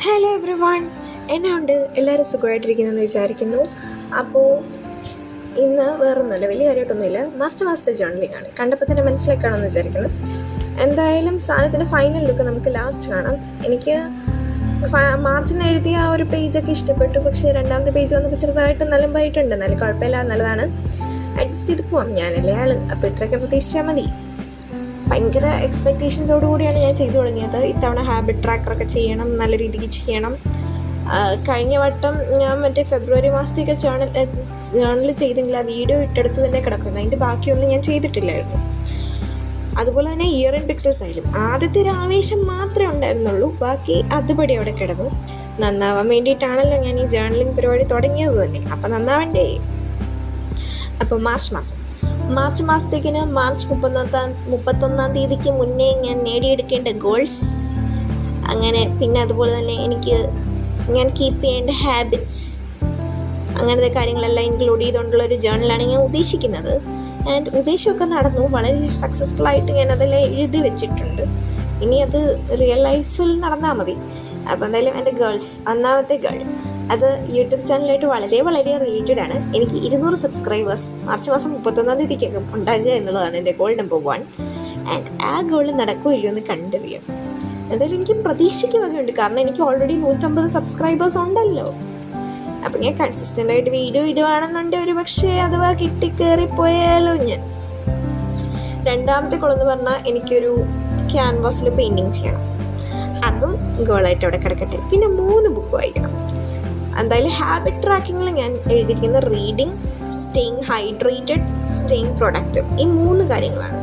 Hello every one, എന്നെ ഉണ്ട് എല്ലാവരും സുഖമായിട്ടിരിക്കുന്നതെന്ന് വിചാരിക്കുന്നു. അപ്പോൾ ഇന്ന് വേറൊന്നുമില്ല, വലിയ കാര്യമായിട്ടൊന്നുമില്ല. മാർച്ച് മാസത്തെ ജേർണലിംഗ് ആണ്. കണ്ടപ്പോൾ തന്നെ മനസ്സിലാക്കുകയാണെന്ന് വിചാരിക്കുന്നു. എന്തായാലും സാധനത്തിൻ്റെ ഫൈനൽ ലുക്ക് നമുക്ക് ലാസ്റ്റ് കാണാം. എനിക്ക് മാർച്ചിൽ നിന്ന് എഴുതിയ ആ ഒരു പേജൊക്കെ ഇഷ്ടപ്പെട്ടു. പക്ഷേ രണ്ടാമത്തെ പേജ് വന്നപ്പോൾ ചെറുതായിട്ട് നല്ലമ്പായിട്ടുണ്ട്. എന്നാലും കുഴപ്പമില്ല, നല്ലതാണ്. അഡ്ജസ്റ്റ് ചെയ്ത് പോവാം, ഞാനല്ലേ ആൾ. അപ്പോൾ ഇത്രയൊക്കെ പ്രതീക്ഷിച്ചാൽ മതി. ഭയങ്കര എക്സ്പെക്റ്റേഷൻസോടുകൂടിയാണ് ഞാൻ ചെയ്തു തുടങ്ങിയത്. ഇത്തവണ ഹാബിറ്റ് ട്രാക്കറൊക്കെ ചെയ്യണം, നല്ല രീതിക്ക് ചെയ്യണം. കഴിഞ്ഞ വട്ടം ഞാൻ മറ്റേ ഫെബ്രുവരി മാസത്തേക്ക് ജേർണൽ ചെയ്തെങ്കിൽ ആ വീഡിയോ ഇട്ടെടുത്ത് തന്നെ കിടക്കുന്നു. അതിൻ്റെ ബാക്കിയൊന്നും ഞാൻ ചെയ്തിട്ടില്ലായിരുന്നു. അതുപോലെ തന്നെ ഇയർ ഇൻ പിക്സൽസ് ആയാലും ആദ്യത്തെ ഒരു ആവേശം മാത്രമേ ഉണ്ടായിരുന്നുള്ളൂ, ബാക്കി അതുപടി അവിടെ കിടന്നു. നന്നാവാൻ വേണ്ടിയിട്ടാണല്ലോ ഞാൻ ഈ ജേർണലിംഗ് പരിപാടി തുടങ്ങിയത് തന്നെ. അപ്പം നന്നാവണ്ടേ. അപ്പോൾ മാർച്ച് മാസത്തേക്കിന് മാർച്ച് 31 തീയതിക്ക് മുന്നേ ഞാൻ നേടിയെടുക്കേണ്ട ഗോൾസ്, അങ്ങനെ പിന്നെ അതുപോലെ തന്നെ ഞാൻ കീപ്പ് ചെയ്യേണ്ട ഹാബിറ്റ്സ്, അങ്ങനത്തെ കാര്യങ്ങളെല്ലാം ഇൻക്ലൂഡ് ചെയ്തുകൊണ്ടുള്ളൊരു ജേർണലാണ് ഞാൻ ഉദ്ദേശിക്കുന്നത്. ആൻഡ് ഉദ്ദേശമൊക്കെ നടന്നു, വളരെ സക്സസ്ഫുൾ ആയിട്ട് ഞാൻ അതെല്ലാം എഴുതി വെച്ചിട്ടുണ്ട്. ഇനി അത് റിയൽ ലൈഫിൽ നടന്നാൽ മതി. അപ്പോൾ എന്തായാലും എൻ്റെ ഒന്നാമത്തെ ഗേൾ, അത് യൂട്യൂബ് ചാനലായിട്ട് വളരെ വളരെ റിലേറ്റഡ് ആണ്. എനിക്ക് 200 സബ്സ്ക്രൈബേഴ്സ് മാർച്ച് മാസം 31 തീയതിക്കൊക്കെ ഉണ്ടാകുക എന്നുള്ളതാണ് എൻ്റെ ഗോൾ നമ്പർ 1. ആൻഡ് ആ ഗോൾ നടക്കുമോ ഇല്ലയോ എന്ന് കണ്ടറിയാം. എന്തായാലും എനിക്ക് പ്രതീക്ഷയ്ക്ക് വകയുണ്ട്, കാരണം എനിക്ക് ഓൾറെഡി 150 സബ്സ്ക്രൈബേഴ്സ് ഉണ്ടല്ലോ. അപ്പം ഞാൻ കൺസിസ്റ്റൻ്റ് ആയിട്ട് വീഡിയോ ഇടുകയാണെന്നുണ്ടെങ്കിൽ ഒരു പക്ഷേ അഥവാ കിട്ടിക്കയറിപ്പോയാലോ ഞാൻ. രണ്ടാമത്തെ ഗോൾ എന്ന് പറഞ്ഞാൽ എനിക്കൊരു ക്യാൻവാസിൽ പെയിൻറ്റിങ് ചെയ്യണം. അതും ഗോളായിട്ട് അവിടെ കിടക്കട്ടെ. പിന്നെ 3 ബുക്ക് വായിക്കണം. എന്തായാലും ഹാബിറ്റ് ട്രാക്കിങ്ങിൽ ഞാൻ എഴുതിയിരിക്കുന്ന reading, staying hydrated, staying productive, ഈ 3 കാര്യങ്ങളാണ്.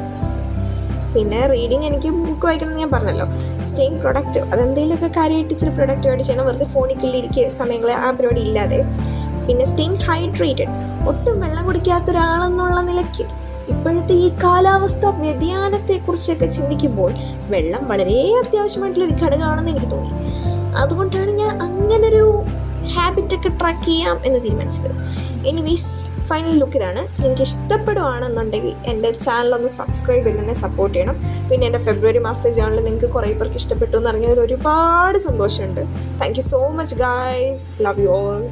പിന്നെ റീഡിങ് എനിക്ക് ബുക്ക് വായിക്കണം എന്ന് ഞാൻ പറഞ്ഞല്ലോ. സ്റ്റേയിങ് പ്രൊഡക്റ്റീവ്, അതെന്തെങ്കിലുമൊക്കെ കാര്യമായിട്ട് ഇച്ചിരി പ്രൊഡക്റ്റീവായിട്ട് ചെയ്യണം, വെറുതെ ഫോണിക്കുള്ളിരിക്കുക സമയങ്ങളെ ആ പരിപാടി ഇല്ലാതെ. പിന്നെ സ്റ്റേയിങ് ഹൈഡ്രേറ്റഡ്, ഒട്ടും വെള്ളം കുടിക്കാത്ത ഒരാളെന്നുള്ള നിലയ്ക്ക് ഇപ്പോഴത്തെ ഈ കാലാവസ്ഥ വ്യതിയാനത്തെക്കുറിച്ചൊക്കെ ചിന്തിക്കുമ്പോൾ വെള്ളം വളരെ അത്യാവശ്യമായിട്ടുള്ളൊരു ഘടകമാണെന്ന് എനിക്ക് തോന്നി. അതുകൊണ്ടാണ് ഞാൻ അങ്ങനൊരു ഹാബിറ്റൊക്കെ ട്രാക്ക് ചെയ്യാം എന്ന് തീരുമാനിച്ചത്. എനിവേസ്, ഫൈനൽ ലുക്ക് ഇതാണ്. നിങ്ങൾക്ക് ഇഷ്ടപ്പെടുകയാണെന്നുണ്ടെങ്കിൽ എൻ്റെ ചാനലൊന്ന് സബ്സ്ക്രൈബ് ചെയ്ത് തന്നെ സപ്പോർട്ട് ചെയ്യണം. പിന്നെ എൻ്റെ ഫെബ്രുവരി മാസത്തെ ജേർണൽ നിങ്ങൾക്ക് കുറേ പേർക്ക് ഇഷ്ടപ്പെട്ടു എന്ന് അറിഞ്ഞതിൽ ഒരുപാട് സന്തോഷമുണ്ട്. Thank you so much guys, love you all.